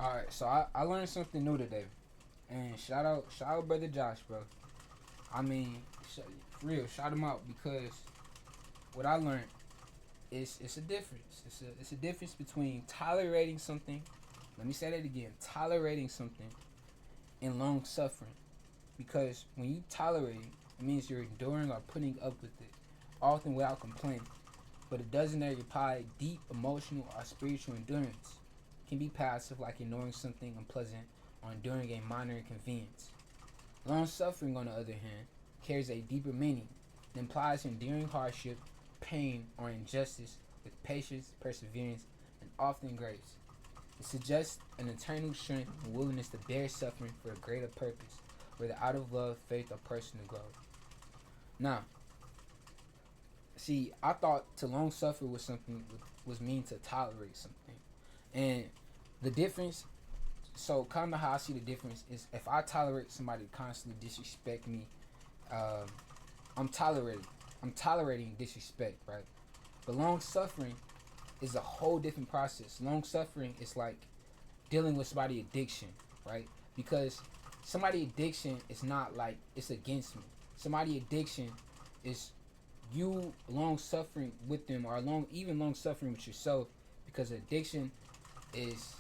All right, so I learned something new today, and shout out brother Josh, bro. I mean, for real, shout him out because what I learned is it's a difference. It's a difference between tolerating something. Let me say that again: tolerating something and long suffering. Because when you tolerate it means you're enduring or putting up with it, often without complaining. But it doesn't occupy deep emotional or spiritual endurance. It can be passive, like ignoring something unpleasant or enduring a minor inconvenience. Long suffering, on the other hand, carries a deeper meaning. It implies enduring hardship, pain, or injustice with patience, perseverance, and often grace. It suggests an eternal strength and willingness to bear suffering for a greater purpose, whether out of love, faith, or personal growth. Now, see, I thought to long suffer was something was mean to tolerate something, and the difference. So, kind of how I see the difference is if I tolerate somebody to constantly disrespect me, um, I'm tolerating. I'm tolerating disrespect, right? But long suffering is a whole different process. Long suffering is like dealing with somebody addiction, right? Because somebody addiction is not like it's against me. Somebody addiction is you long suffering with them, or long suffering with yourself, because addiction is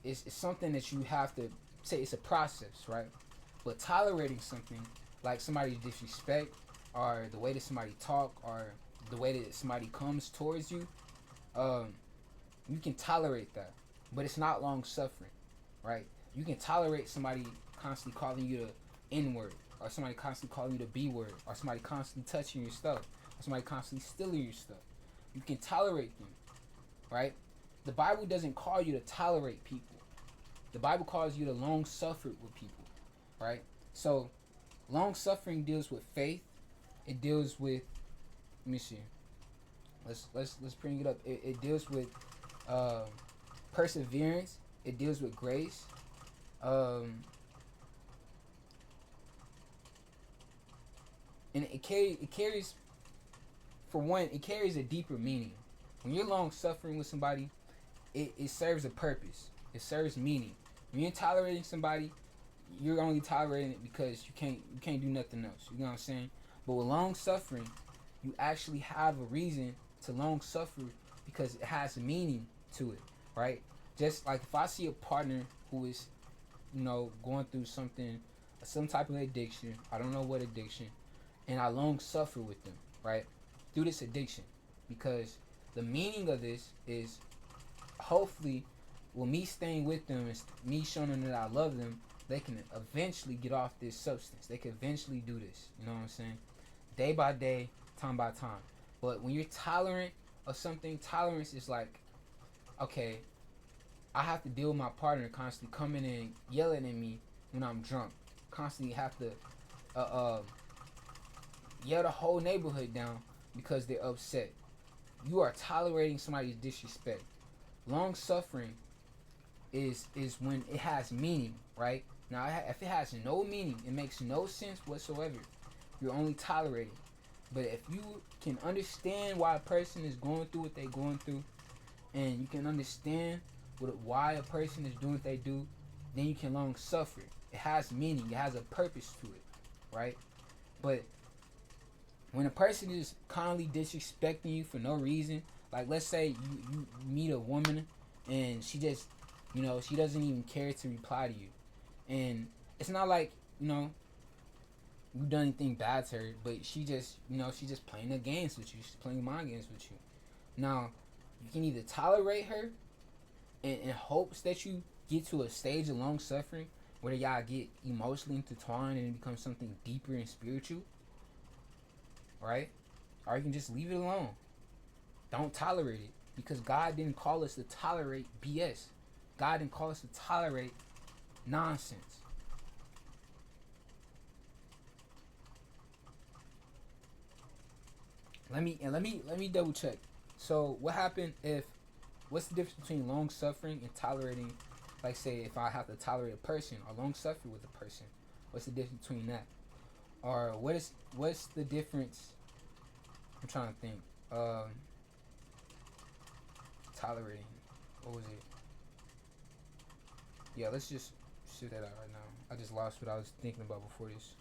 is something that you have to say it's a process, right? But tolerating something like somebody's disrespect, or the way that somebody talk, or the way that somebody comes towards you, um, you can tolerate that, but it's not long suffering, right? You can tolerate somebody constantly calling you the N word, or somebody constantly calling you the B word, or somebody constantly touching your stuff, or somebody constantly stealing your stuff. You can tolerate them, right? The Bible doesn't call you to tolerate people. The Bible calls you to long suffer with people, right? So long suffering deals with faith. It deals with, let me see. Let's bring it up. It deals with uh, perseverance. It deals with grace. Um, and it carries, for one, it carries a deeper meaning. When you're long suffering with somebody, it serves a purpose. It serves meaning. When you're tolerating somebody, you're only tolerating it because you can't do nothing else. You know what I'm saying? But with long suffering, you actually have a reason to long suffer because it has meaning to it, right? Just like if I see a partner who is, going through something, some type of addiction, I don't know what addiction, and I long suffer with them, right? Through this addiction, because the meaning of this is hopefully, with me staying with them and me showing them that I love them, they can eventually get off this substance. They can eventually do this. You know what I'm saying? Day by day, time by time. But when you're tolerant of something, tolerance is like, okay, I have to deal with my partner constantly coming in yelling at me when I'm drunk. Constantly have to uh, uh, yell the whole neighborhood down because they're upset. You are tolerating somebody's disrespect. Long suffering is when it has meaning, right? Now, if it has no meaning, it makes no sense whatsoever. You're only tolerating. But if you can understand why a person is going through what they're going through, and you can understand why a person is doing what they do, then you can long suffer. It has meaning. It has a purpose to it, right? But when a person is constantly disrespecting you for no reason, like let's say you meet a woman and she just, she doesn't even care to reply to you, and it's not like you done anything bad to her, but she's just playing the games with you. She's playing mind games with you. Now, you can either tolerate her in hopes that you get to a stage of long suffering where y'all get emotionally intertwined and it becomes something deeper and spiritual, right? Or you can just leave it alone. Don't tolerate it, because God didn't call us to tolerate BS. God didn't call us to tolerate nonsense. Let me double check. So what happened if what's the difference between long suffering and tolerating, like say if I have to tolerate a person or long suffer with a person? What's the difference between that? Or what's the difference? I'm trying to think. Tolerating. What was it? Yeah, let's just shoot that out right now. I just lost what I was thinking about before this.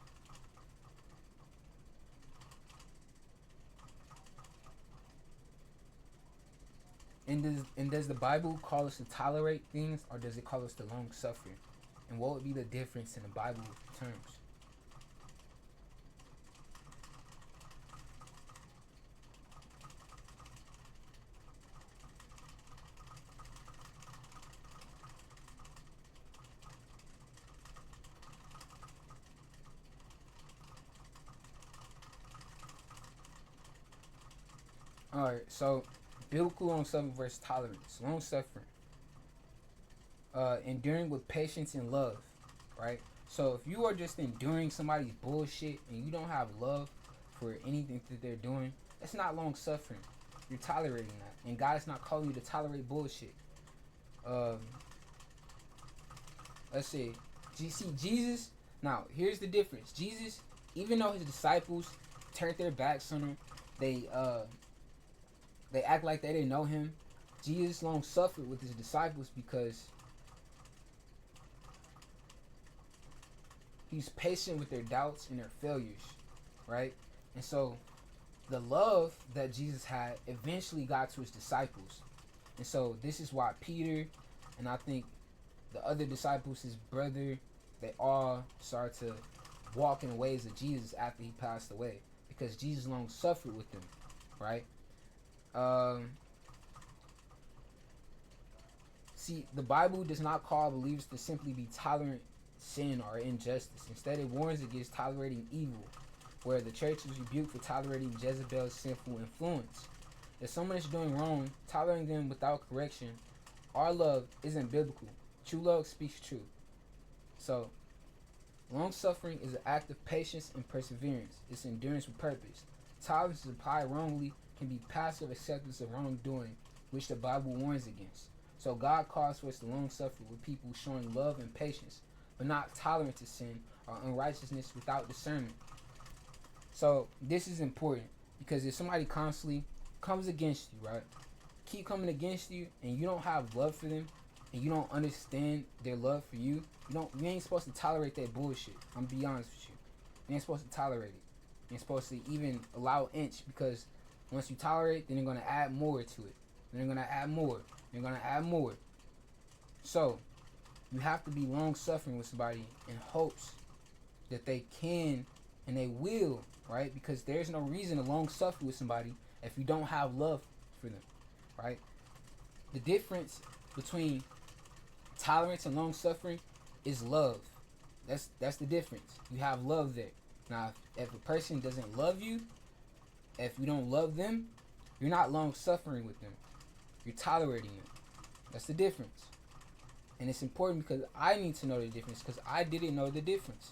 And does the Bible call us to tolerate things, or does it call us to long suffer? And what would be the difference in the Bible terms? All right, so biblical long suffering versus tolerance. Long suffering, enduring with patience and love, right? So if you are just enduring somebody's bullshit and you don't have love for anything that they're doing, that's not long suffering. You're tolerating that, and God is not calling you to tolerate bullshit. Um, let's see. See, Jesus. Now, here's the difference. Jesus, even though his disciples turned their backs on him, they they act like they didn't know him. Jesus long suffered with his disciples because he's patient with their doubts and their failures, right? And so the love that Jesus had eventually got to his disciples. And so this is why Peter and I think the other disciples, his brother, they all started to walk in the ways of Jesus after he passed away. Because Jesus long suffered with them, right? Um, See, the Bible does not call believers to simply be tolerant sin or injustice. Instead, it warns against tolerating evil, where the church is rebuked for tolerating Jezebel's sinful influence. If someone is doing wrong, tolerating them without correction, our love isn't biblical. True love speaks truth. So, long suffering is an act of patience and perseverance. It's endurance with purpose. Tolerance is applied wrongly can be passive acceptance of wrongdoing, which the Bible warns against. So God calls for us to long suffer with people showing love and patience, but not tolerant to sin or unrighteousness without discernment. So this is important because if somebody constantly comes against you, right? Keep coming against you and you don't have love for them and you don't understand their love for you, you ain't supposed to tolerate that bullshit. I'm gonna be honest with you. You ain't supposed to tolerate it. You ain't supposed to even allow an inch because once you tolerate, then they're gonna add more to it. Then they're gonna add more. They're gonna add more. So you have to be long suffering with somebody in hopes that they can and they will, right? Because there's no reason to long suffer with somebody if you don't have love for them, right? The difference between tolerance and long suffering is love. That's the difference. You have love there. Now, if a person doesn't love you, if you don't love them, you're not long suffering with them. You're tolerating them. That's the difference. And it's important because I need to know the difference because I didn't know the difference.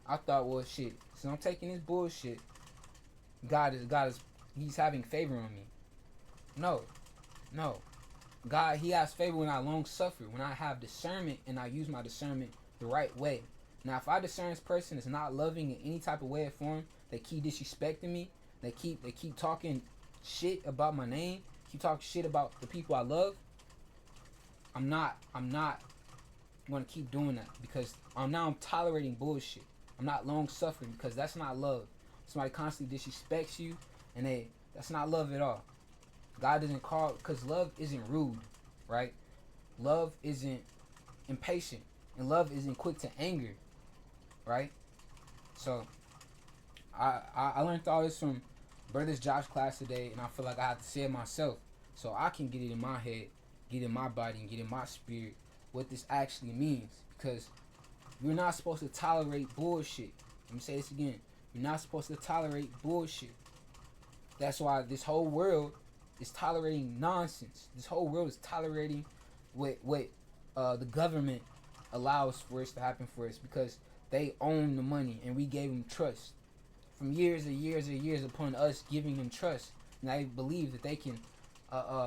I thought, well, shit, since I'm taking this bullshit, God is, he's having favor on me. No, no. God, he has favor when I long suffer, when I have discernment and I use my discernment the right way. Now, if I discern this person is not loving in any type of way or form, they keep disrespecting me, they keep talking shit about my name, keep talking shit about the people I love, I'm not gonna keep doing that because I'm tolerating bullshit. I'm not long suffering because that's not love. Somebody constantly disrespects you and that's not love at all. God doesn't call because love isn't rude, right? Love isn't impatient and love isn't quick to anger, right? So I learned all this from Brothers Josh class today, and I feel like I have to say it myself so I can get it in my head, get in my body, and get in my spirit what this actually means. Because you're not supposed to tolerate bullshit. Let me say this again. You're not supposed to tolerate bullshit. That's why this whole world is tolerating nonsense. This whole world is tolerating what the government allows for us to happen for us because they own the money and we gave them trust. From years and years and years upon us giving them trust, and they believe that they can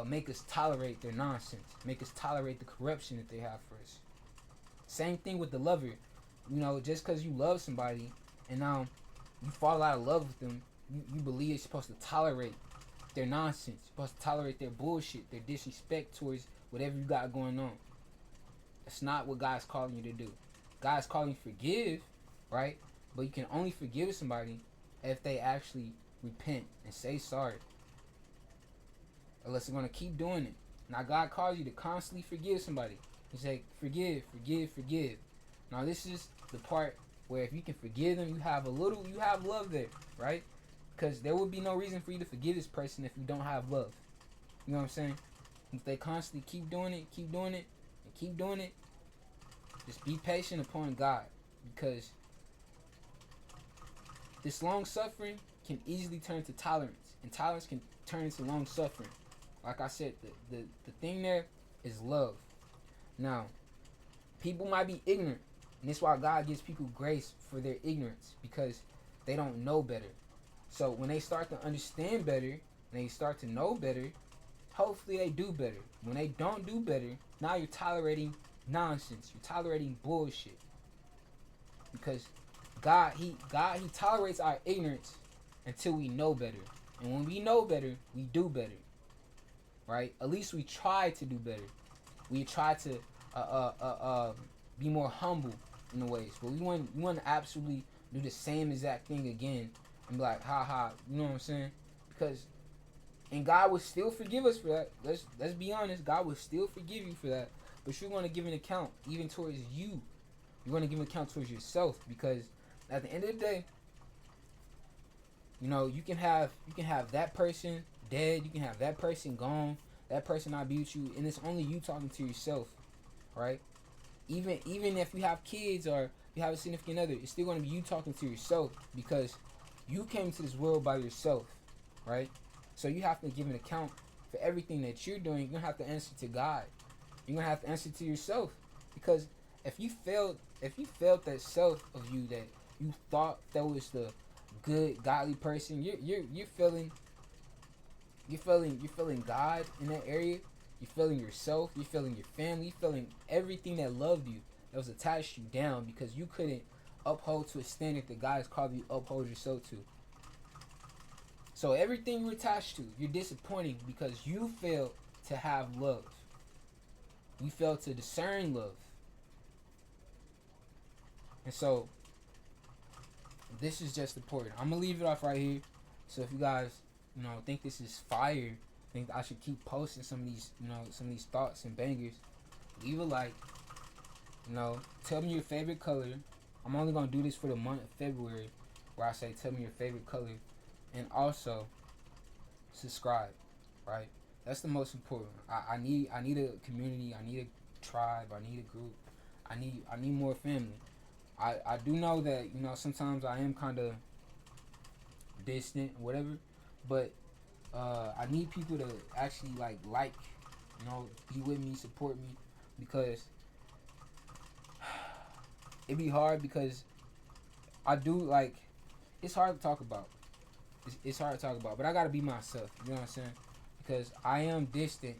make us tolerate their nonsense, make us tolerate the corruption that they have for us. Same thing with the lover. You know, just because you love somebody and now you fall out of love with them, you believe you're supposed to tolerate their nonsense, you're supposed to tolerate their bullshit, their disrespect towards whatever you got going on. That's not what God's calling you to do. God's calling you to forgive, right? But you can only forgive somebody if they actually repent and say sorry. Unless they're gonna keep doing it. Now God calls you to constantly forgive somebody. He say, forgive, forgive, forgive. Now this is the part where if you can forgive them, you have love there, right? Because there would be no reason for you to forgive this person if you don't have love. You know what I'm saying? If they constantly keep doing it, and keep doing it, just be patient upon God. Because this long suffering can easily turn to tolerance. And tolerance can turn into long suffering. Like I said, the thing there is love. Now, people might be ignorant. And that's why God gives people grace for their ignorance. Because they don't know better. So when they start to understand better, and they start to know better, hopefully they do better. When they don't do better, now you're tolerating nonsense. You're tolerating bullshit. Because he tolerates our ignorance until we know better. And when we know better, we do better. Right? At least we try to do better. We try to be more humble in the ways. But we want to absolutely do the same exact thing again and be like, ha ha, you know what I'm saying? Because and God will still forgive us for that. Let's be honest. God will still forgive you for that. But you're going to give an account even towards you. You're going to give an account towards yourself, because at the end of the day, you know, you can have that person dead, you can have that person gone, that person not be with you, and it's only you talking to yourself, right? Even if you have kids or you have a significant other, it's still going to be you talking to yourself, because you came to this world by yourself, right? So you have to give an account for everything that you're doing. You're going to have to answer to God. You're going to have to answer to yourself, because if you failed that self of you that you thought that was the good godly person, you're feeling God in that area. You're feeling yourself. You're feeling your family. You're feeling everything that loved you, that was attached you down because you couldn't uphold to a standard that God has called you to uphold yourself to. So everything you're attached to, you're disappointing because you failed to have love. You failed to discern love. And so this is just important. I'm gonna leave it off right here. So if you guys, think this is fire, think I should keep posting some of these thoughts and bangers, leave a like. Tell me your favorite color. I'm only gonna do this for the month of February, where I say tell me your favorite color, and also subscribe. Right, that's the most important. I need a community. I need a tribe. I need a group. I need more family. I do know that sometimes I am kind of distant, whatever, but I need people to actually be with me, support me, because it be hard, because I do it's hard to talk about. It's hard to talk about, but I gotta be myself. You know what I'm saying? Because I am distant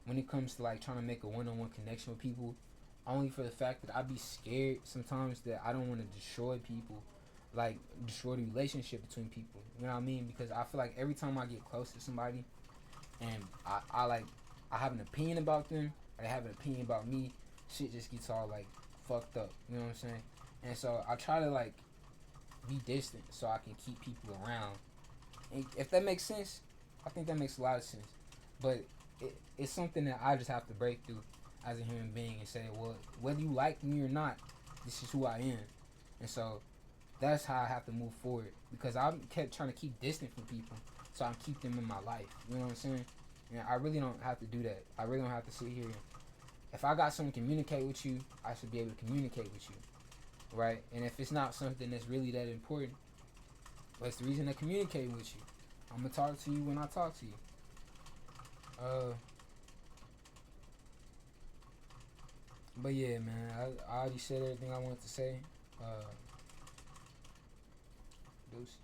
when it comes to trying to make a one-on-one connection with people, only for the fact that I be scared sometimes that I don't want to destroy people, destroy the relationship between people. You know what I mean? Because I feel like every time I get close to somebody and I have an opinion about them, or they have an opinion about me, shit just gets all fucked up. You know what I'm saying? And so I try to be distant so I can keep people around. And if that makes sense, I think that makes a lot of sense. But it's something that I just have to break through as a human being and say, well, whether you like me or not, this is who I am. And so that's how I have to move forward, because I kept trying to keep distant from people so I can keep them in my life. You know what I'm saying? And I really don't have to do that. I really don't have to sit here. If I got something to communicate with you, I should be able to communicate with you, right? And if it's not something that's really that important, what's the reason to communicate with you? I'm gonna talk to you when I talk to you. But yeah, man, I already said everything I wanted to say. Deuces.